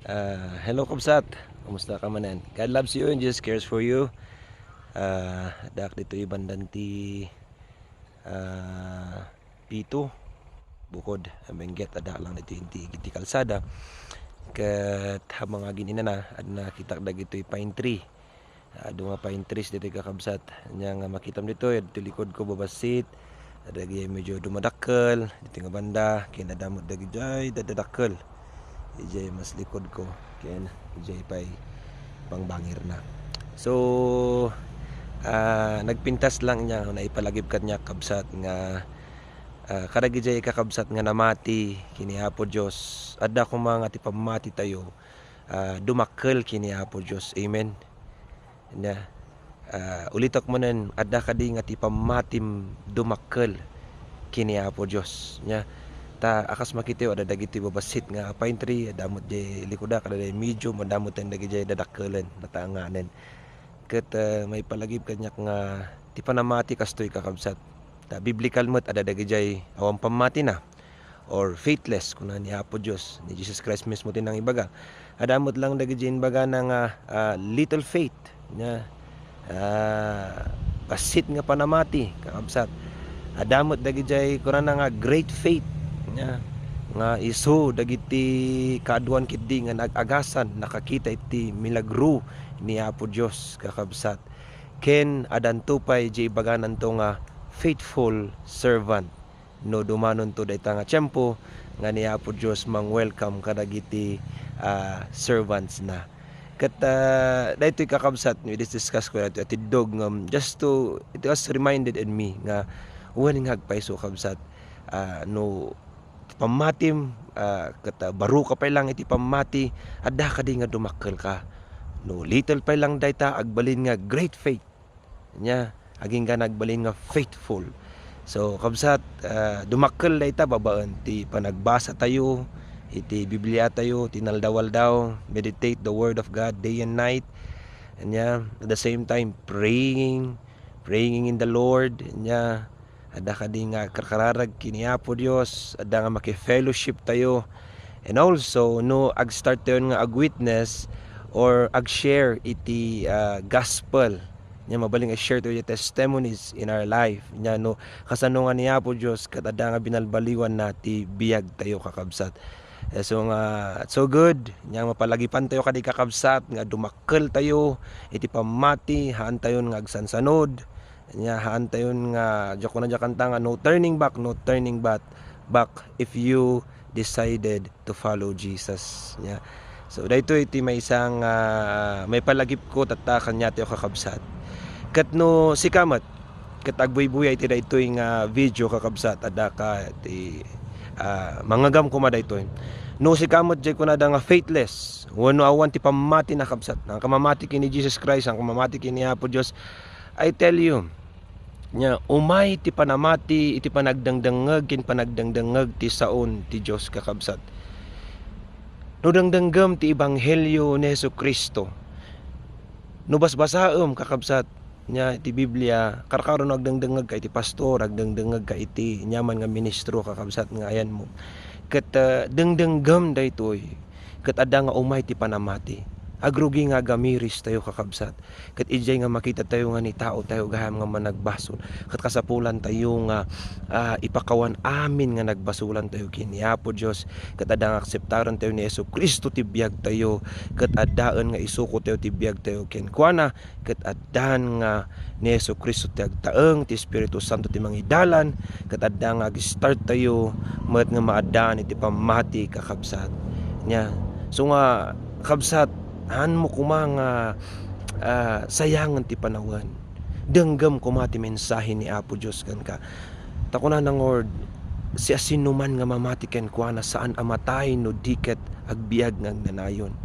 Hello Kabsat, kumusta ka manan? God loves you and just cares for you. Dak dito ibandan ti Pito bukod amengget ada lang dito ti kalsada. Ket habang agin ina na adna kita dagitoy pine tree. Adu nga pine trees dito ka Kabsat. Nya nga makitam dito dito likod ko babasit. Adagi medyo dumadakkel dito nga banda kinadamot dagi jay dadakkel. Ijay mas likod ko ken ijay pay pangbangir na. So nagpintas lang niya na ipalagip kat niya Kabsat nga kada gijay kakabsat nga namati kini Apo Dios adda ko mga ti pamati tayo dumakkel kini Apo Dios. Amen. Na ulitok mo nan adda kadi nga ti pamatim dumakkel kini Apo Dios nya ta akas makita ada dagiti babasit nga pine tree damot di likoda kada day medyo madamot ang dagiti dadakkelan natanganen ket may palagip kanyak nga ti panamati kastoy kakabsat ta biblical met ada dagiti awang pamati na or faithless kuna ni Apo Dios ni Jesus Christ mismo tinang ibaga adamot lang dagiti baga na nga little faith nya basit nga panamati kakabsat adamot dagiti kuna nga great faith nya nga isu dagiti kaadwan kiddi nga nagagasan nakakita iti milagro ni Apo Dios kakabsat ken adanto pay di baganan to nga faithful servant no dumanon to dayta nga tiempo nga ni Apo Dios mang welcome kadagiti servants na ket daytoy kakabsat we discuss ko nato iti dog just to it was reminded in me nga when hagpaiso kabsat no pamatim kata baro ka pa lang iti pamati adda ka di nga dumakkel ka no little pa lang dayta agbalin nga great faith nya aging ka nagbalin nga faithful. So kabsat dumakkel dayta babaan ti panagbasa tayo iti Biblia tayo tinaldawaldaw meditate the word of God day and night nya at the same time praying in the Lord nya ada ka di nga kararag kini Apo Dios ada nga maki-fellowship tayo and also no ag-start tayo nga ag-witness or ag-share iti gospel nya mabaling ag-share tayo testimonies in our life nya no kasano nga ni Apo Dios ket ada nga binalbaliwan na ti biyag tayo kakabsat. So nga so good nya mapalagipan tayo kadi kakabsat nga dumakkel tayo iti pamati haan tayo nga agsansanod nya haan tayon nga joko na jakanta nga no turning back if you decided to follow Jesus nya. So dayto iti may isang may palagip ko tatakan niya tayo kakabsat ket no sikamat ket agbuy-buya iti daytoy nga video kakabsat adda ka iti mangagam kuma daytoy no sikamat jay kunada nga faithless wenno awan ti pamati na kabsat ang kamamati kini Jesus Christ ang kamamati kini Apo Dios. I tell you nya umay ti panamati iti panagdangdangeg ken panagdangdangeg ti saon ti Dios kakabsat no dangdanggem ti ebanghelyo ni Jesucristo no basbasaem kakabsat nya ti Biblia karkaron agdangdangeg ka iti pastor agdangdangeg ka iti nyaman nga ministro kakabsat nga ayan mo ket dangdanggem daytoy ket adda nga umay ti panamati agrugi nga gamiris tayo kakabsat ket ijay nga makita tayo nga ni tao tayo gaham nga managbasol ket kasapulan tayo nga ipakawan amin nga nagbasulan tayo kini Apo Dios ket adda nga akseptaran tayo ni Jesucristo ti biag tayo ket addaan nga isuko tayo ti biag tayo ken kuana ket addan nga ni Jesucristo ti agtaeng ti Espiritu Santo ti mangidalan ket adda nga ag-start tayo met nga maadaan iti pamati kakabsat nya. So nga kabsat han mo kumang sayangan ti panawan denggem kumati mensahe ni Apo Dios kan ka takunan ng Lord si asinuman nga mamati ken kuana saan amatay no diket agbiag nga nanayon.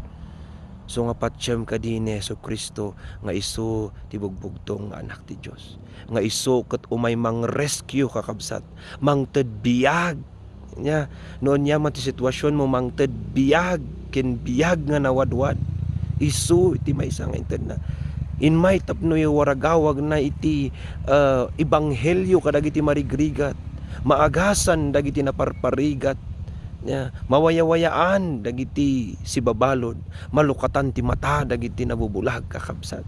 So nga patyem kadine Jesucristo nga isu ti bugbugtong nga anak ti Dios nga isu ket umay mang rescue kakabsat mangted biag nya noon nya man ti sitwasyon mo mangted biag ken biag nga nawadwad isu iti maysa nga inted na in may tapno yu waragawag na iti ebanghelyo kadagiti marigrigat maagasan dagiti naparparigat Ya, mawayawayaan dagiti si babalod, malukatan ti mata dagiti nabubulag kakabsat.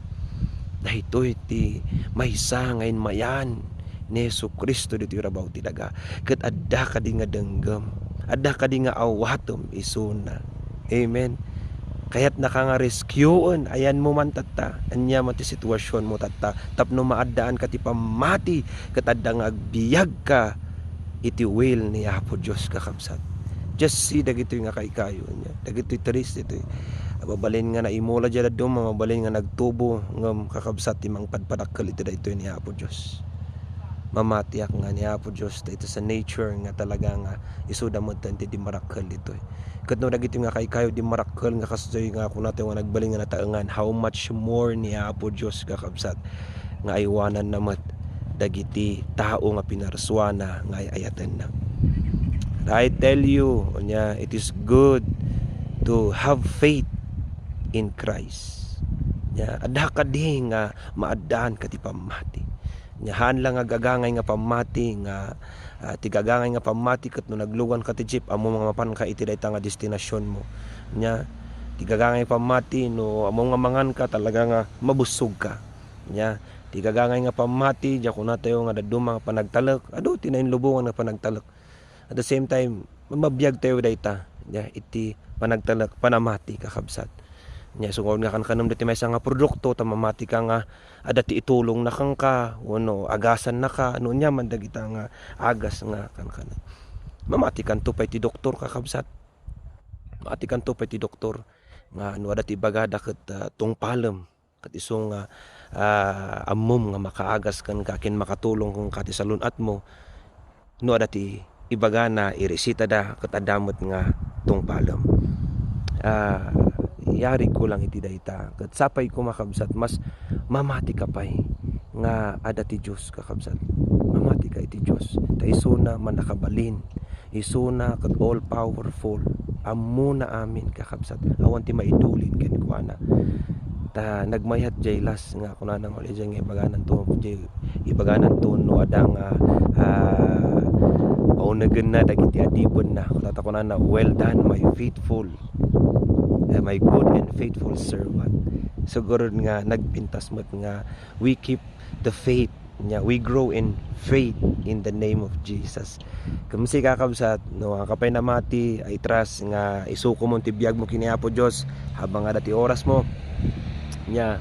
Dahito iti maysa ngayon mayan ni Yesu Kristo dito rabaw ti daga. Ket adda kadi nga denggem, adda kadi nga awatom isuna. Amen. Kaya't nakanga-rescueon ayan mo man tatta, anya man ti sitwasyon mo tatta, tapno maaddaan ka ti pamati, ket adda nga agbiag ka iti will ni Apo Dios kakabsat. Just see dagito nga kayo niya. Dagito triste ito. Mabalin nga na imula dyan adto, mabalin nga nagtubo ngam kakabsat timang padpadakkel ito dito ni Apo Dios. Mamatiak nga ni Apo Dios ito sa nature nga talaga nga isuda mo tanti di marakkel ito. Ket no dagito nga kayo di marakkel nga kastoy nga kun nato nga nagbalin nga nataengan, how much more ni Apo Dios kakabsat nga aywanan namat dagiti tao nga pinarswana nga ayaten na. I tell you, it is good to have faith in Christ. Adda kadi nga maaddaan ka ti pamati. Han lang nga gagangay nga pamati nga ti gagangay nga pamati ket no naglugan ka ti jeep amo mga mapan ka iti dayta nga destinasyon mo. Ti gagangay pamati no amo nga mangan ka talaga nga mabusog ka. Ti gagangay nga pamati diya kun tayo nga daduma nga panagtalek, adu tinayin lubongan nga panagtalek. At the same time, mabiyag tayo dayta. Iti panagtalak, panamati kakabsat. Sungod nga kanam dati may nga produkto, tamamati ka nga, adati itulong na kang ka, agasan na ka, nya man dagita nga agas nga kan. Mamati kan to pay ti doktor kakabsat. Mati kan to pay ti doktor. Nga adati bagada ket tungpalem. Kat isong amom nga makaagas kan kakin makatulong kung kati salunat mo. Adati ibaga na iresita da ket adamot nga tungpalem. Yari ko lang iti dayta ket sapay ko makabsat mas mamati ka pay nga ada ti Dios kakabsat. Mamati ka iti Dios. Ta isuna man nakabalin. Isuna ket all powerful. Ammo na amin kakabsat. Awan ti maidulin ken kuana. Ta nagmayat jaylas nga kunana uli jay nga ibaganan to no adang paunagan na dagiti adipon na katakunan na well done my good and faithful servant. Siguro nga nagpintas mo't nga we keep the faith nya, we grow in faith in the name of Jesus. Kamsi kakabsat no kapay namati ay trust nga isuko mo ti biag mo kini Apo Dios habang adati oras mo nya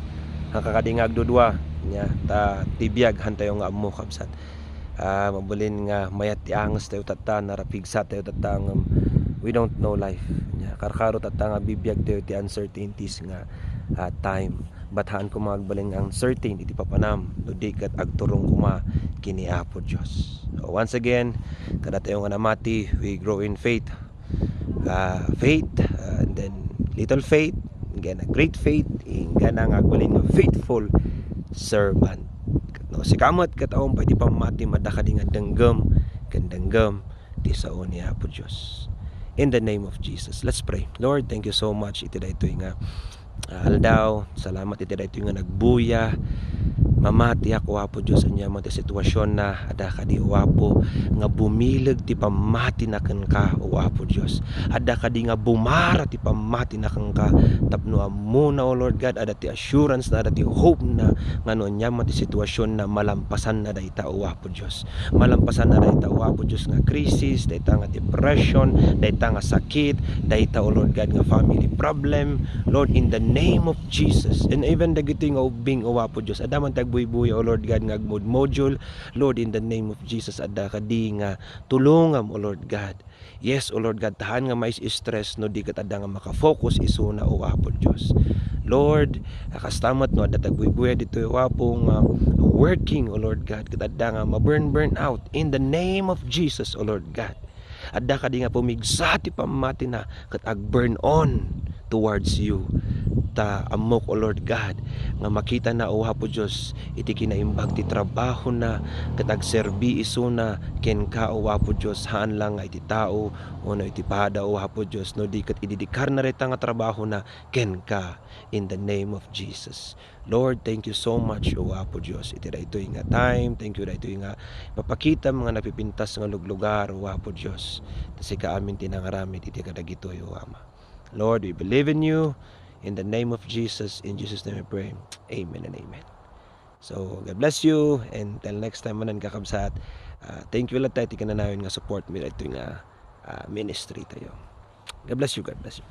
ang kakadingag dudwa nya ta tibiyag hantayo nga ammo kabsat. Mabalin nga mayat ti anges tayo tata narapigsa tayo tata we don't know life nya karkaro tata nga bibiyag tayo ti uncertainties nga time bathaan ko magbalin ang certain iti papanam no di kat agturong kuma kini Apo Dios. Once again kada tayo nga namati we grow in faith, and then little faith again a great faith ingana nga agbalin nga faithful servant. No, si kamot kataon pwede pamati madakadi nga denggem kandenggem ti sao ni Apo Dios. In the name of Jesus, let's pray. Lord, thank you so much iti daytoy nga aldaw, salamat iti daytoy nga nagbuya. Mamati ako Apo Dios anya mo ti sitwasyon na ada kadi Apo nga bumilag ti pamati na ken ka o Apo Dios. Ada kadi nga bumara ti pamati na ken ka tapno ammo na o Lord God ada ti assurance na ada ti hope na ngano anya mo ti sitwasyon na malampasan na dayta o Apo Dios. Malampasan na dayta o Apo Dios nga crisis, dayta nga depression, dayta nga sakit, dayta o Lord God nga family problem. Lord, in the name of Jesus, and even dagiti nga ubing o Apo Dios ada man buy o Lord God nga module. Lord, in the name of Jesus adda kadi nga tulungam o Lord God. Yes o Lord God, tahan nga may stress no di kat adda nga makafocus isuna o Apo Dios. Lord, kastamat no adda tagbuy dito o Apo nga working o Lord God kat adda nga ma-burn out in the name of Jesus o Lord God. Adda kadi nga pumigsa ti pamati na kat ag burn on towards you. ta amok, O Lord God, nga makita na o Hapo Dios iti kinaimbag ti trabaho na katag serbi isuna ken ka o Hapo Dios, haan lang nga iti tao no iti pada o Hapo Dios no di ket ididikar na reta nga trabaho na ken ka, in the name of Jesus. Lord, thank you so much o Hapo Dios iti daytoy nga time. Thank you daytoy nga papakita mga napipintas nga lugar o Hapo Dios kasi kaamin tinangaramid iti kadagitoy o Ama. Lord, we believe in you. In the name of Jesus, in Jesus' name we pray. Amen and amen. So, God bless you. And till next time manan kakabsat. Thank you lang tayo. Tika na namin nga support me ito nga ministry tayo. God bless you. God bless you.